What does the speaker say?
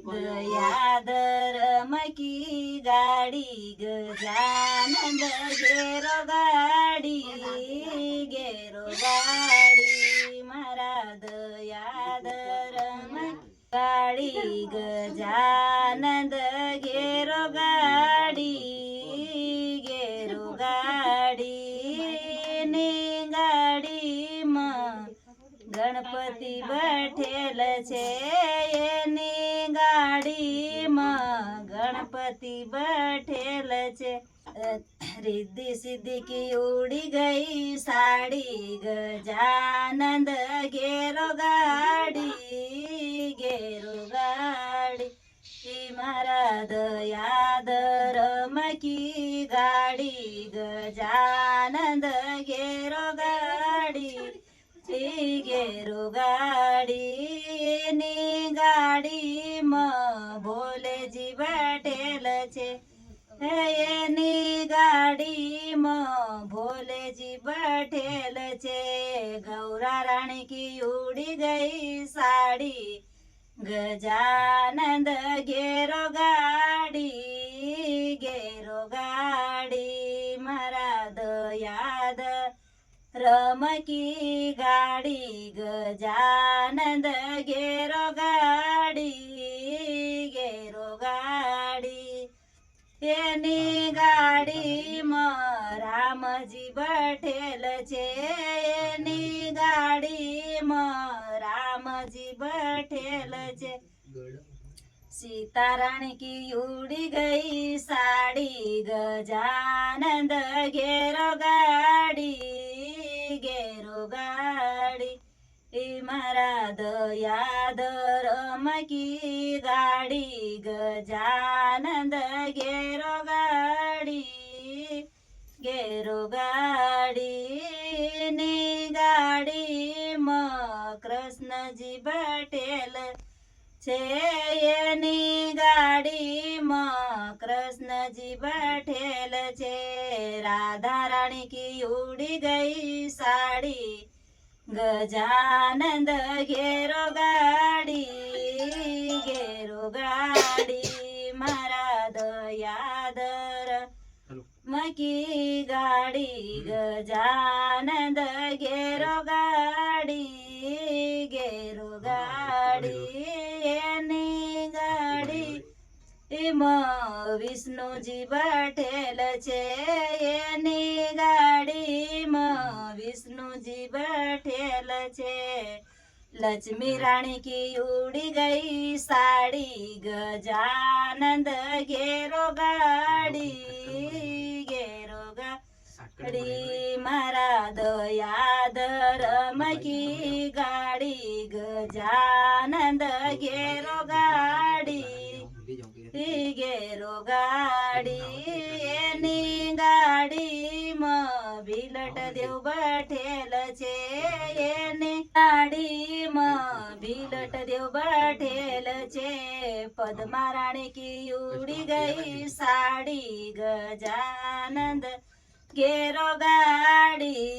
દયાદર મકી ગાડી ગજાનંદ ઘેરો ગાડી મારા દયાદર ગાડી ગજાનંદ ઘેરો ગાડી ની ગાડીમાં ગણપતિ બેઠેલ છે એની ગાડીમાં ગણપતિ બેઠેલ છે रिद्धि सिद्धि की उड़ी गई साड़ी गजानंद घेरो गाड़ी मारा दयादर मकी गाड़ी गजानंद घेरो गाड़ी ની ગાડીમાં ભોલેજી બેઠેલ છે એની ગાડીમાં ભોલેજી બેઠેલ છે ગૌરા રાણી કી ઉડી ગઈ સાડી ગજાનંદ ઘેરો ગાડી મારા દયાદ રમકી ગાડી ગજાનંદ ઘેરો ગાડી એની ગાડીમાં રામજી બેઠેલ છે એની ગાડીમાં રામજી બેઠેલ છે સીતા રાણી કી ઉડી ગઈ સાડી ગજાનંદ ઘેરો ગાડી મારા દયાદર મકી ગાડી ગજાનંદ ઘેરો ગાડી ની ગાડીમાં કૃષ્ણજી બેઠેલ છે એની ગાડીમાં કૃષ્ણજી બેઠેલ છે રાધા રાણી કી ઉડી ગઈ સાડી ગજાનંદ ઘેરો ગાડી મારા દયાદર મકી ગાડી ગજાનંદ ઘેરો ગાડી એની ગાડી એમાં વિષ્ણુજી બેઠેલ છે એની ગાડીમાં વિષ્ણુજી બેઠેલ છે લક્ષ્મી રાણી કી ઉડી ગઈ સાડી ગજાનંદ ઘેરો ગાડી મારા દયાદર મકી ગાડી ગજાનંદ ઘેરો ગાડી એની ગાડીમાં ભીલટ દેવ બેઠેલ છે એની ગાડીમાં ભીલટ દેવ બેઠેલ છે પદ્મા રાણી કી ઉડી ગઈ સાડી ગજાનંદ ઘેરો ગાડી